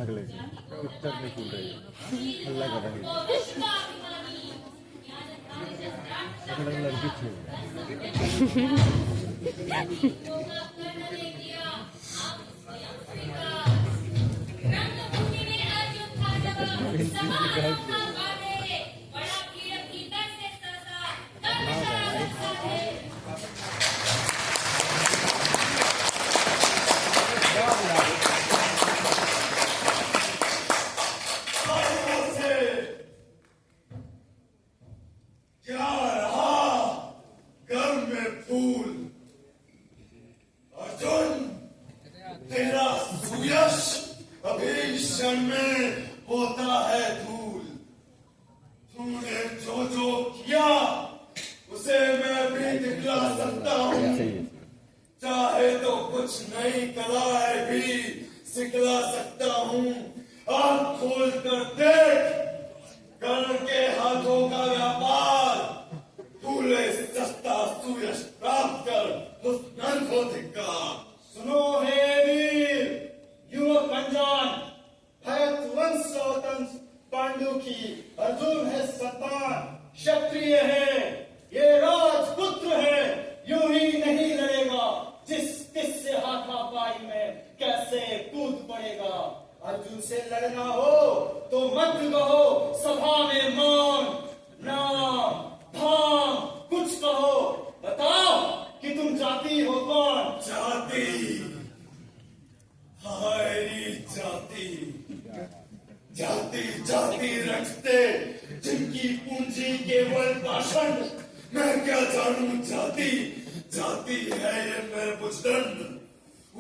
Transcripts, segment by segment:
अगले से उत्तर में खुल रही है, हल्ला कर रही है, लड़की छू में होता है धूल। तूने जो जो किया उसे मैं भी दिखला सकता हूँ, चाहे तो कुछ नई कलाएं भी सिखला सकता हूँ। आँख खोल कर देख, कर्ण के हाथों का व्यापार, तूले सस्ता सुयश प्राप्त कर उस नर को धिक्कार। सुनो हे वीर युवक अनजान, भरत वंश पांडु की अर्जुन है संतान, क्षत्रिय है ये राजपुत्र है, यूं ही नहीं लड़ेगा जिससे हाथापाई में कैसे कूद पड़ेगा। अर्जुन से लड़ना हो तो मत कहो सभा में मौन, नाम धाम कुछ कहो, बताओ कि तुम जाति हो कौन। जाति, हायरी जाति, जाति जाति रखते जिनकी पूंजी केवल भाषण, मैं क्या जानूं जाति, जाति है ये मेरे बुजदंड।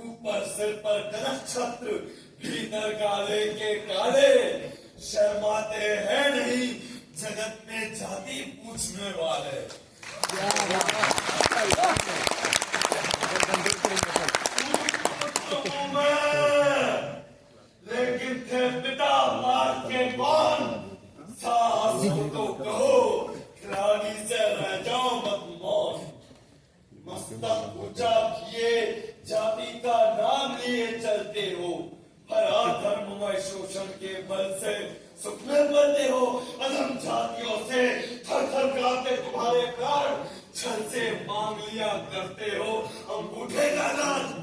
ऊपर सिर पर गलत छत्र, भीतर काले के काले, शर्माते हैं नहीं जगत में जाति पूछने वाले। लेकिन थे पिता मार के कौन, साहस हो तो कहो रानी से रह जाओ मत मौन। मस्तक ऊंचा किए जाति का नाम लिए चलते हो, हरा धर्ममय शोषण के बल से सुख में पलते हो। अधम जातियों से थर थर कांपते तुम्हारे प्राण, छल से मांग लिया करते हो अंगूठे का नाच।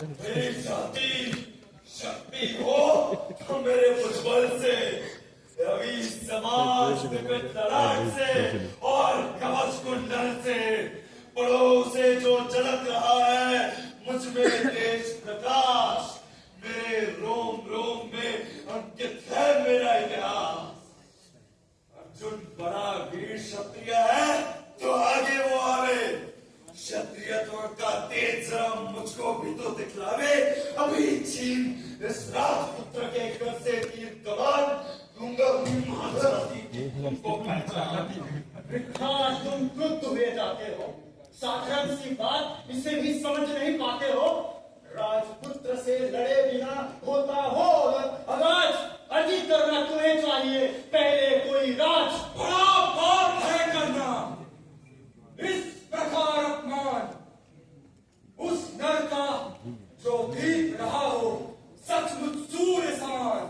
मेरी जाति शक्ति हो तो मेरे भुजबल से, रवि समाज विकट तड़ाक से और कवच कुंडल से, पड़ों से जो झलक रहा है मुझ में तेज प्रकाश, मेरे रोम रोम में अंकित है मेरा इतिहास। अर्जुन बड़ा वीर क्षत्रिय है तो आगे वो आवे, क्षत्रियत्व का तेज जरा मुझको भी तो दिखलावे। अभी छीन इस राजपुत्र के घर से तीर कमान, दूंगा तुमको पहचान। तुम क्रुद्ध हुए जाते हो, साधारण सी बात इसे भी समझ नहीं पाते हो। राजपुत्र से लड़े बिना होता हो अराज, अर्जी करना तुम्हें चाहिए पहले कोई राज। बड़ा पाप है करना इस प्रकार अपमान, उस नर का जो दीप रहा हो सचमुच सूर्य समान।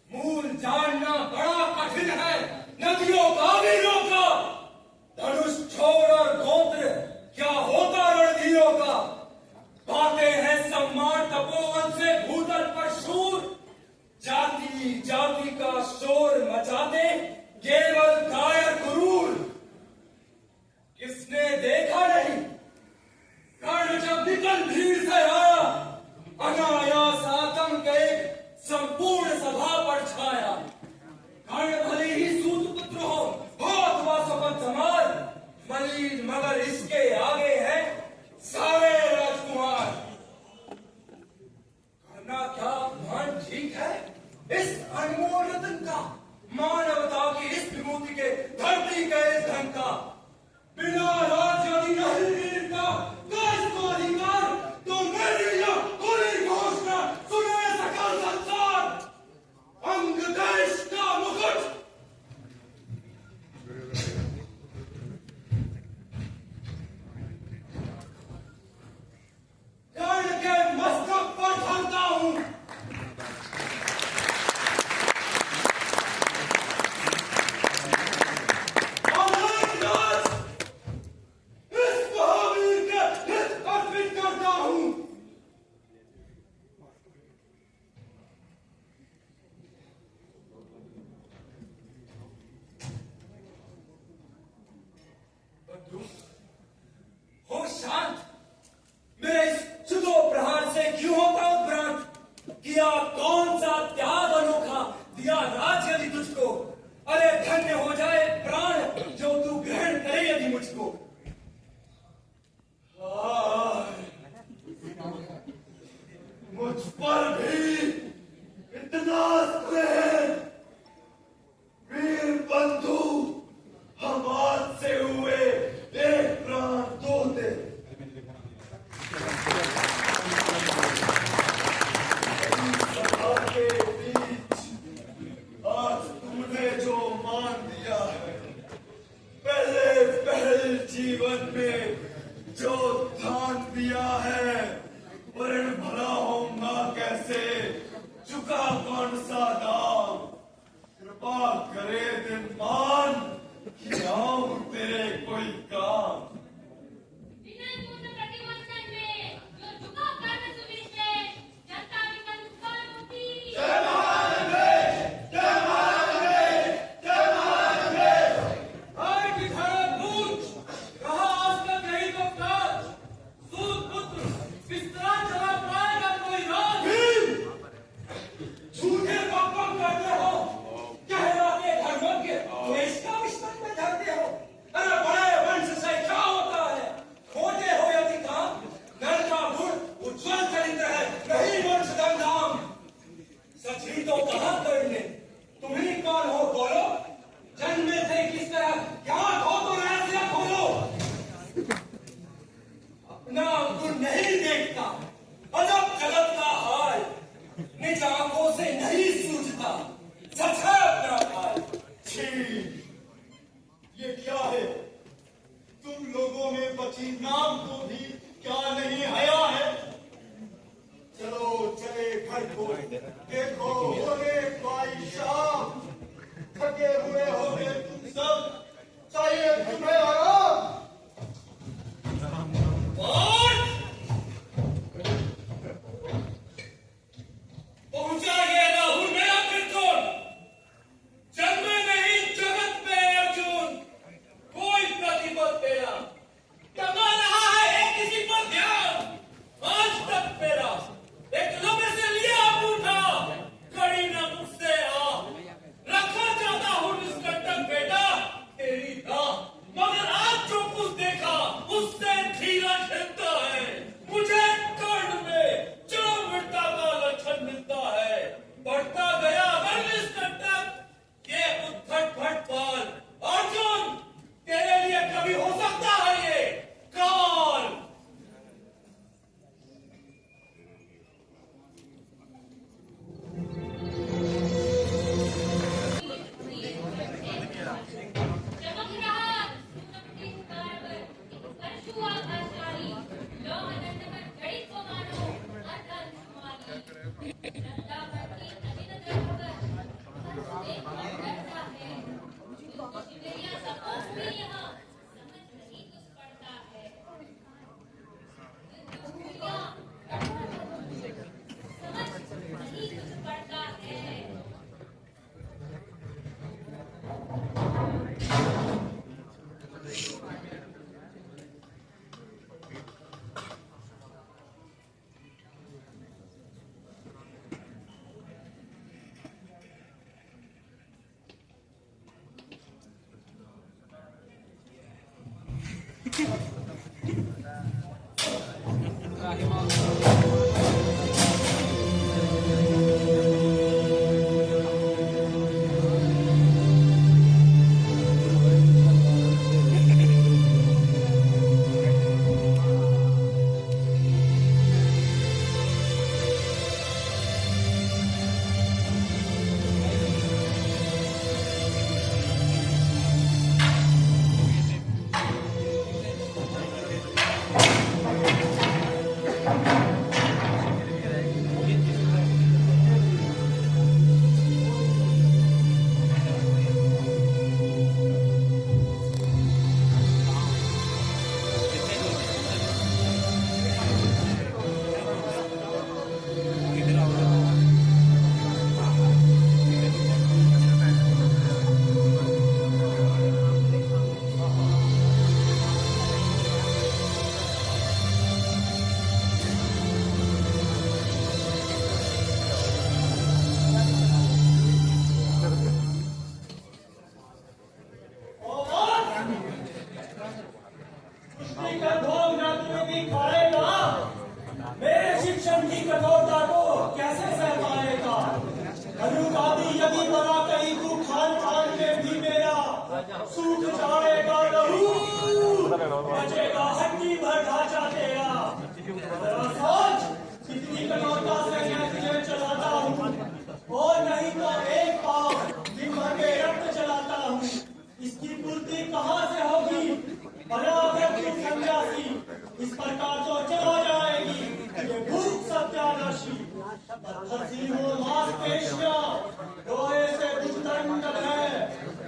मूल जानना बड़ा कठिन है नदियों का भी रोका, धनुष छोड़ और गोत्र क्या होता रणधीरों का। पाते हैं सम्मान तपोवन से भूतल पर शूर, जाति जाति का शोर मचाते केवल कायर क्रूर। किसने देखा नहीं कर्ण जब निकल भीड़ से आया, अनायास आतंक एक संपूर्ण सभा पर छाया। कर्ण भले ही सूत पुत्र हो अथवा स्वपन समार, मलिन मगर इसके आगे है सारे राजकुमार। करना क्या मान ठीक है इस अनमोल रतन का, मानवता की इस विभूति के धरती के इस धन का। बिना राज्य अधिकार का इसको अधिकार, तो मेरी यह खुली घोषणा सुने सकल संसार। अंग दे पर भी इतना स्नेह, वीर बंधु, हम आज से हुए एक प्राण तोते। सभा के बीच आज तूने जो मान दिया है, पहले जीवन में जो ध्यान दिया है, वरण भला होगा कैसे, चुका कौन सा दाम। कृपा करे दिन मान कि आऊं तेरे कोई काम। विनयपूर्ण प्रतिवचन में जो झुका कर्म सुनिश्चय, जनता विकल उत्पन्न होती। आज की धर्म पूछ रहा आज तक नहीं तो काज, सूत पुत्र बिस्तरा चला पाएगा कोई राज। झूठे पापों करते हो, कहलाते धर्म के द्वेष का विस्मरण में धरते हो। अरे बड़े वंश से क्या होता है, खोटे हो यदि काम, नर का गुण उज्ज्वल चरित्र है, नहीं वंश धनधाम। सच ही तो कहा करने, तुम ही कौन हो बोलो, जन्मे थे किस तरह, क्या हो तो रहस्य खोलो। अपना गुण नहीं देखता, अजब जगत का हाल, निज आंखों से नहीं सूझता, सच है अपना हाल। छी, ये क्या है? तुम लोगों में बची नाम को भी क्या नहीं हया है? चलो चले घर को, देखो होने पाई शाम। थके हुए होगे तुम सब, चाहिए तुम्हें आराम। और पहुंचा ये राहुल मेरा कीर्तन, जन्मे नहीं जगत में अर्जुन, कोई प्रतिपद तेरा टका रहा है एक किसी पर ध्यान। आज तक मेरा एक लम्हे से लिया उठा, कड़ी न मुझसे आ, रखा चाहता हूँ निष्कंटक बेटा तेरी राह। मगर आज जो कुछ देखा उससे धीरज हिलता है, मुझे कर्ण में चरमृता का लक्षण मिलता है। बढ़ता गया अगर निष्कंटक ये उद्धट भटपाल, अर्जुन तेरे लिए कभी हो सकता है ये काल। चमक रहा सुनपति कारवर, परशु आकाशकारी, लौह दंड पर जड़ित को मानो, अधर्म सुमानी। नंदा भक्ति अजित द्रवकर, हंस देख कर डरता है। युद्ध शिवैया सबको हुई यहाँ, समझ नहीं कुछ पड़ता है। युद्ध शिवैया समझ नहीं कुछ पड़ता है। सूख जाएगा लहू, बचेगा हड्डी भर ढांचा तेरा। जरा सोच, कितनी कठोरता से मैं तुझे चलाता हूँ, और नहीं तो एक पाव दिन भर के रक्त चलाता हूँ। इसकी पूर्ति कहाँ से होगी? भला अगर तू सन्यासी इस प्रकार तो चला जाएगी, ये भूख सत्यानाशी। पत्थर हो मांसपेशियां, लोहे से कुछ दंड है,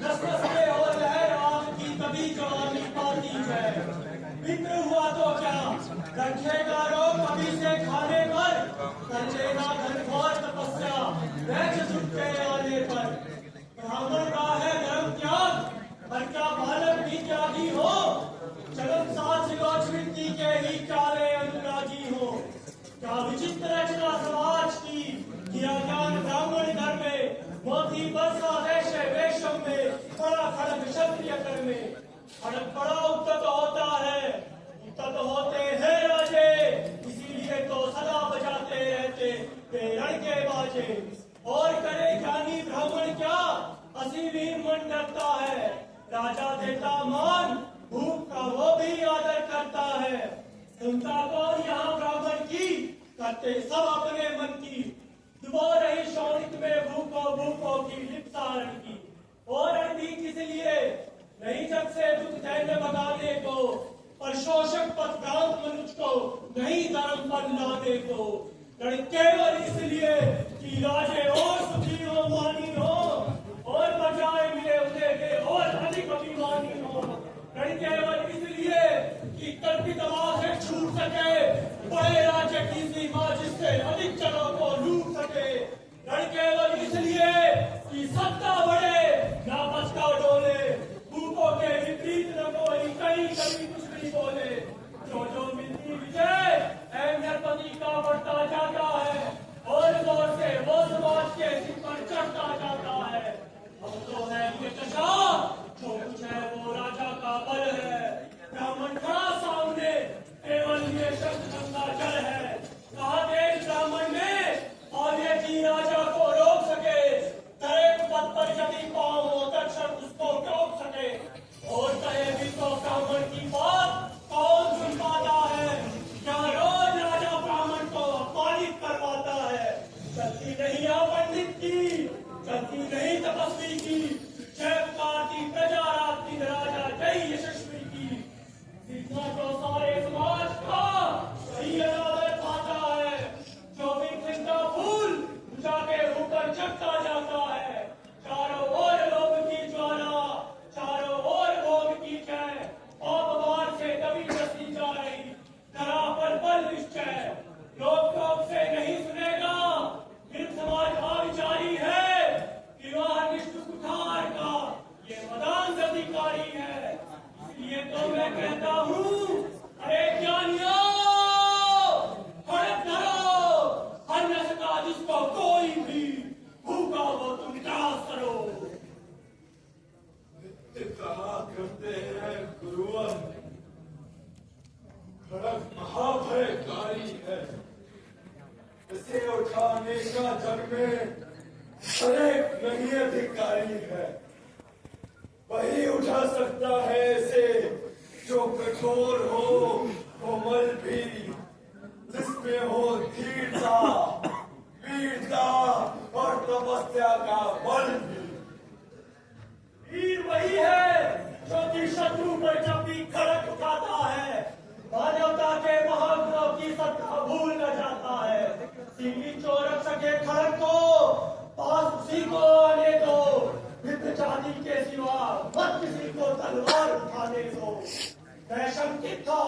नस नस में हो लहर आग की, तभी जवानी पाती है। मित्र हुआ तो क्या रखेगा रोग कभी से खाने पर, कर लेगा घनघोर तपस्या वैज जुट के आने पर। ब्राह्मण का है धर्म त्याग, पर क्या बालक भी त्यागी हो? जगत साथ लोचमिति के ही चाले अनुरागी हो। क्या विचित्र रचना समाज की, किया ज्ञान ब्राह्मण घर में, मोती बरसा वैश्य वेशम में, बड़ा खड़ग क्षत्रिय कर में। खड़ग बड़ा उद्दत होता है, उद्दत होते हैं राजे, इसीलिए तो सदा बजाते रहते पेरण के बाजे। और करे ज्ञानी ब्राह्मण क्या, असीम मन रखता है। राजा देता मान, भूख का वो भी आदर करता है। चिंता कौन यहाँ ब्राह्मण की, करते सब अपने मन की। डुबो रही शौरिक में भूखों की लिप्सारण की। और अनबीक इसलिए नहीं जब से दुख दैन्य भगाने को, पर शोषक पथभ्रांत मनुष्य को नहीं धर्म पर लाने को। केवल इसलिए कि राजे और सुखी हो, मानी हो, और बजाय मिले उन्हें वे और अधिक अभिमानी हो। केवल इसलिए कि कल्पित आवाज से छूट सके बड़े राज्य की सीमा, जिससे अधिक जगह को लूट सके। केवल इसलिए कि सत्ता बढ़े ना बचका डोले, भूखों के विपरीत न कोई कहीं कभी कुछ नहीं बोले। जो मिलती विजय नरपति का बढ़ता जाता है, और दौर से वो समाज के सिर पर चढ़ता जाता है। अब तो है ये दशा, जो कुछ है वो राजा का बल है। ब्राह्मण खड़ा सामने, केवल ये शब्द गंगा जल है। कहा देश ब्राह्मण में, और ये जी राजा को रोक सके। दरेक पद पर यदि पाँव हो, दक्षिण उसको टोक सके। और कहे भी तो ब्राह्मण की बात कौन सुन पाता है? क्या रोज राजा ब्राह्मण को अपमानित करवाता है? चलती नहीं आ पंडित की, चलती नहीं तपस्वी की, जय पुकारती प्रजा रात्रि राजा जय यशस्वी की। सीखना तो सारे समाज का सही अनादर खाता है। जो भी खिलता फूल जाके ऊपर चढ़ता जाता है। चारों ओर लोभ की ज्वाला, चारों ओर भोग की जय, अपमान से दबी बसी जा रही, धरा पर बल निश्चय। लोग से नहीं सुनेगा, फिर समाज अविचारी है। विवाह निष्ठ कुठार का ये मदान अधिकारी है। इसलिए तो मैं कहता हूँ, अरे ज्ञानियों, खड़ग धरो, हर नस का जिसको कोई भी भूखा वो तुम त्रास करो। कहा करते हैं गुरुवर, खड़ग महाभयकारी है। इसे उठाने का जग में अनेक नहीं अधिकारी है। वही उठा सकता है इसे जो कठोर हो, कोमल भी, जिसमें हो धीरता, वीरता और तपस्या का बल भी। वीर वही है जो कि शत्रु पर जब भी खड़ग उठाता है, मानवता के महागुणों की सत्ता भूल न जाता है। सीधी चोरक सके खड़ग को, पास उसी को आने दो। मित्र जाति के सिवा मत किसी को तलवार उठाने दो। मैं शंकित था,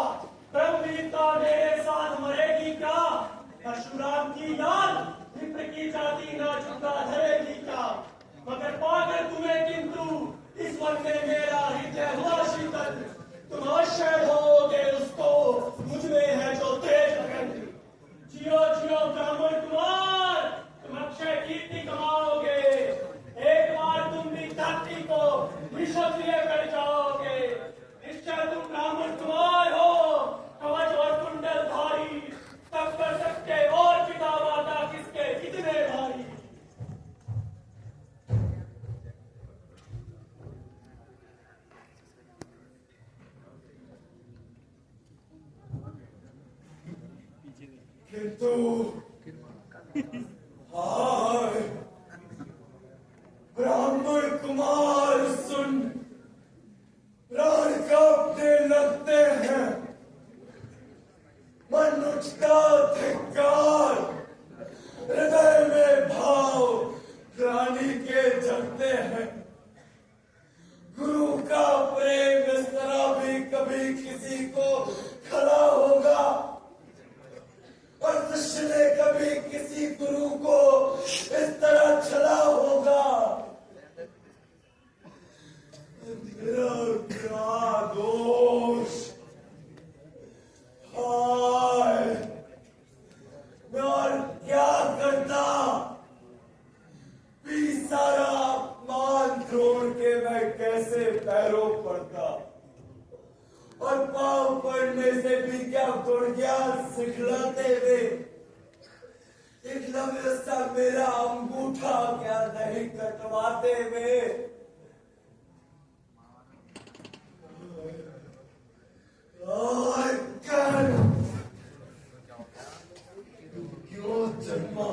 ब्रह्मवीरता मेरे साथ मरेगी क्या? परशुराम की याद मित्र की जाति ना झुका धरेगी क्या? मगर पाकर तुम्हें किंतु इस वन में मेरा हृदय हुआ शीतल। तुम अवश्य ढोगे उसको, मुझ में है जो तेज लगन। जियो जियो ब्राह्मण कुमार, तुम अक्षय कीर्ति कमाओगे। एक बार तुम भी धरती को निःशत्रिय कर जाओगे। निश्चय तुम ब्राह्मण कुमार हो, किंतु हाय ब्राह्मण कुमार सुन, प्राण कांपने लगते हैं, मन उठता धिक्कार, हृदय में भाव प्राणी के जगते हैं। गुरु का प्रेम इस तरह भी कभी किसी को खड़ा होगा, और शिष्य ने कभी किसी गुरु को इस तरह छला होगा। मेरा क्या दोष, हाय मैं और क्या करता, भी सारा अपमान छोड़ के मैं कैसे पैरों पड़ता, और पांव पड़ने से भी क्या गुड़ गया सिखलाते हुए, एक लम्हे सा मेरा अंगूठा क्या नहीं कटवाते हुए। क्यों जन्मा,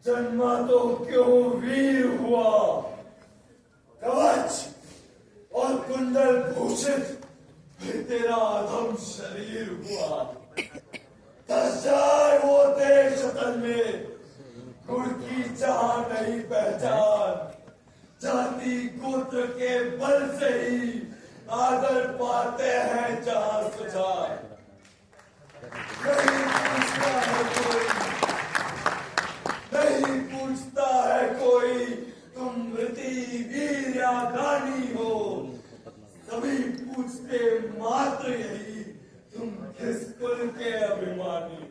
जन्मा तो क्यों वीर हुआ, कवच और कुंडल भूषित फिर तेरा अधम शरीर हुआ। 10,000 वो देश तन में गुड़ की जहां नहीं पहचान, जाति गोत्र के बल से ही आदर पाते हैं जहां सुजान। नहीं पूछता है कोई, नहीं पूछता है कोई तुम मृति वीर या गानी हो, सभी पूछते मात्र यही तुम किस कुल के अभिमानी हो।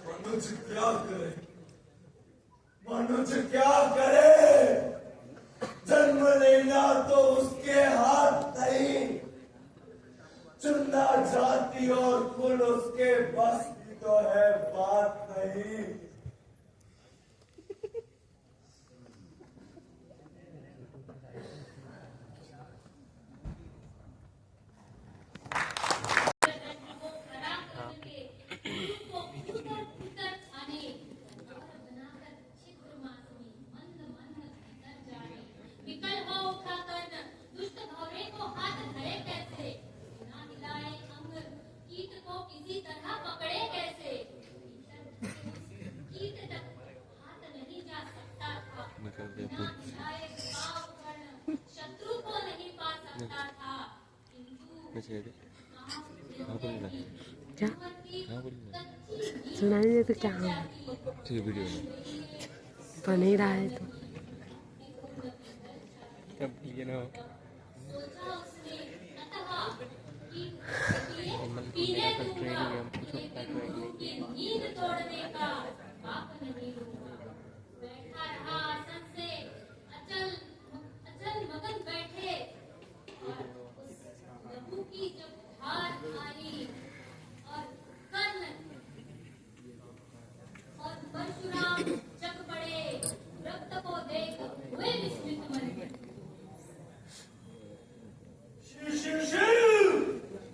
मनुष्य क्या करे, मनुष्य क्या करे, जन्म लेना तो उसके हाथ नहीं, चुनना जाति और कुल उसके बस की तो है बात नहीं। क्या सुनाई दे तो क्या होगा, ठीक वीडियो में बन ही रहा है तो ये ना नींद तोड़ने का पाप नहीं हुआ, बैठा रहा आसन से अचल अचल मगन बैठे, और उस लहू की जब धार आई और कर्ण और परशुराम जग पड़े, रक्त को देख हुए विस्मित मन।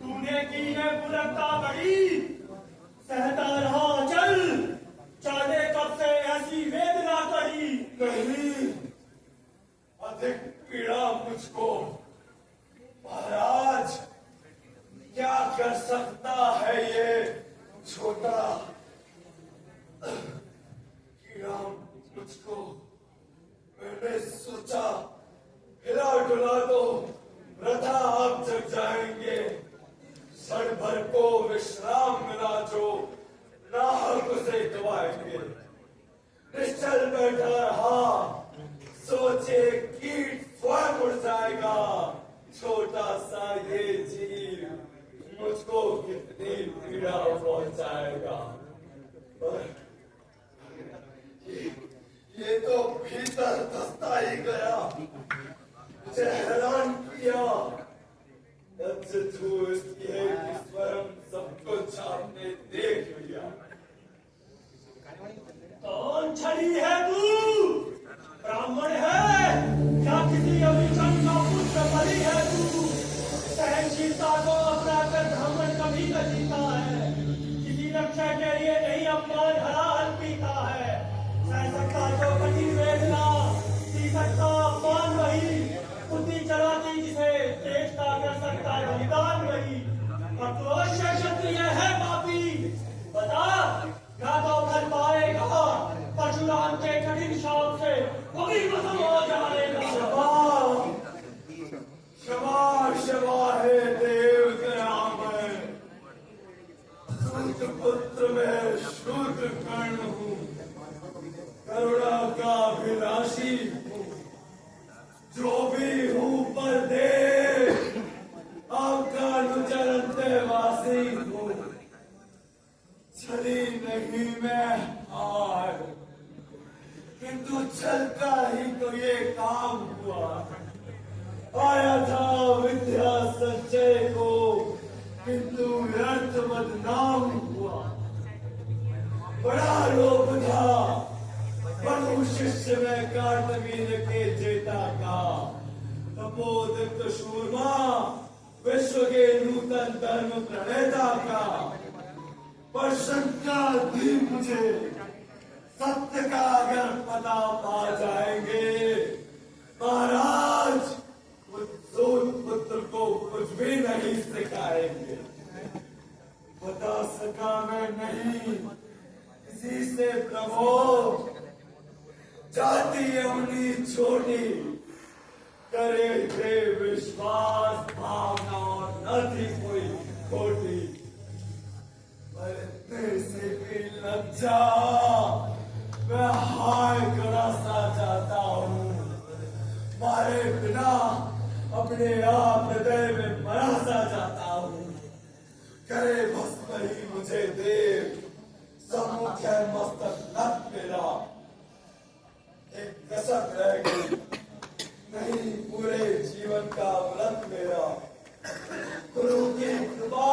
तूने की है बुलंदा बड़ी, सहता रहा चल, चाले कब से ऐसी वेदना कही। नहीं, अधिक पीड़ा मुझको, महाराज क्या कर सकता है ये छोटा कीड़ा मुझको। मैंने सोचा हिला डुला दो, रथा आप जग जाएंगे, क्षण भर को विश्राम मिला जो नाहक उसे गवाएंगे। निश्चल बैठा रहा, सोचे कीट स्वयं उड़ जाएगा, छोटा सा ये जीव मुझको कितनी पीड़ा पहुंचाएगा। पर ये तो भीतर धसता ही गया, मुझे हैरान किया। इसलिए कि स्वयं सब कुछ आपने देख लिया। कौन छड़ी है तू? ब्राह्मण है क्या किसी अभिषेक का पुत्र बलि है तू? और तो क्षत्रिय है पापी। बता ना तो कर पाएगा परशुराम के कठिन शाप से कभी खत्म हो जाएगा। क्षमा है देव दया में, सूत पुत्र में शूद्र कर्ण हूँ, करुणा का अभिलाषी हूँ, जो भी हूँ पर देव आपका अनुचरते वासी हूँ। चली नहीं मैं आज, किंतु चलता ही तो ये काम हुआ। आया था विद्या संचय को, किंतु व्यर्थ बदनाम हुआ। बड़ा लोभ था बनु शिष्य में कार्तवीर के जेता का, तपोदीप्त शूरमा विश्व के नूतन धर्म प्रणेता का। पर शंका थी मुझे, सत्य का अगर पता पा जाएंगे महाराज, सूत पुत्र को कुछ भी नहीं सिखाएंगे। बता सका मैं नहीं किसी से प्रभु, जाति अपनी छोटी, करे थे विश्वास भावना और न थी कोई खोटी। पर इतने से भी लज्जा मैं हाय करा सा जाता हूँ, मारे बिना अपने आप हृदय में मरा सा जाता हूँ। करे भस्म ही मुझे देव, सम्मुख है मस्तक नत मेरा। एक कसक रह गई, नहीं पूरे जीवन का व्रत मेरा। गुरु की कृपा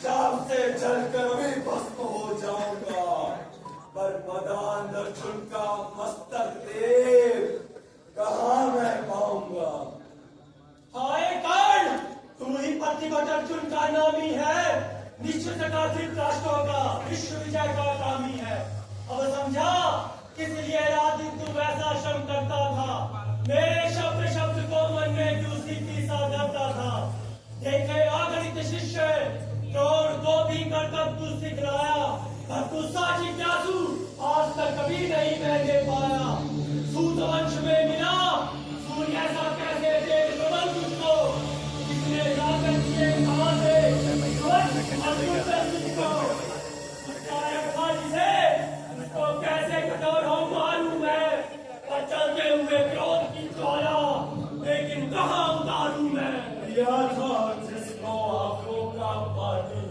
शाम से जलकर भी भस्म हो जाऊंगा, पर मदान दर्शन का मस्तक देव कहाँ मैं पाऊंगा। हाय कर्ण, तू ही प्रतिभट अर्जुन का नामी है, निश्चित का धृतराष्ट्रों का विश्व विजय का कामी है। अब समझा किस लिए रात दिन तू वैसा श्रम करता था, मेरे शब्द शब्द को मन में क्यों सीखी सा करता था। देखे अगणित शिष्य करोड़ को भी करतब तू सिखलाया, पर तू साची प्यासू आज तक कभी नहीं मैंने पाया। सूत वंश में मिला सूर्य ऐसा कैसे तेज प्रबल तुझको, किसने जाकर किए कहाँ से उसको कैसे कठोर हो मालूम है। पर चलते हुए क्रोध की ज्वाला, लेकिन कहाँ उतारूं मैं। या था जिसको आंखों का पानी,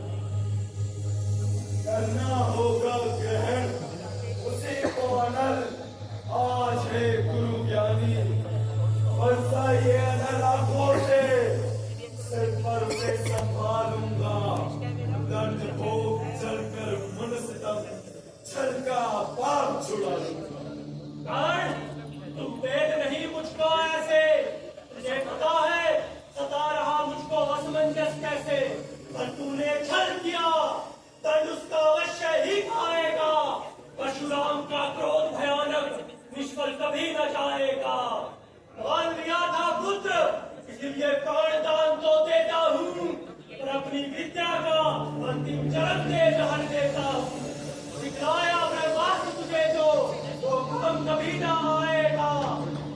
करना होगा ग्रहण उसी को अनल। आज है गुरु ज्ञानी, वर्षा ये अनल आंखों से सिर पर से संभालूंगा। दंड भोग चलकर मन से तब छल का पाप छुड़ा लूंगा। कर्ण, तुम वेद नहीं मुझको ऐसे, तुझे पता है सता रहा मुझको असमंजस कैसे। पर तूने छल किया, दंड उसका अवश्य ही खाएगा। परशुराम का क्रोध भयानक निष्फल कभी न जाएगा। मान लिया था पुत्र, इसलिए प्राण दान तो देता हूँ, पर अपनी विद्या का अंतिम चरण दे जहर देता हूँ। सिखलाया ब्रह्मास्त्र तुझे जो काम कभी न आएगा।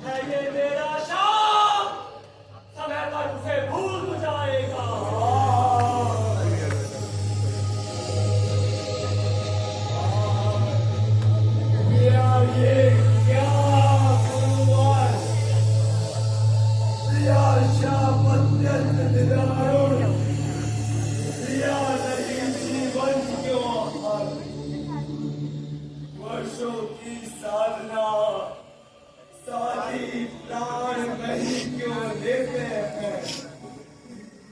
है ये मेरा शाप, समय पर उसे भूल जाएगा। ये क्या गुरुवार, दिया शाप अत्यंत निदारुण, दिया नहीं जीवन क्यों आहार। वर्षों की साधना सारी प्राण नहीं क्यों लेते हैं।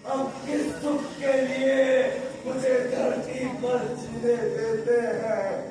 अब किस सुख के लिए मुझे धरती पर जीने देते हैं।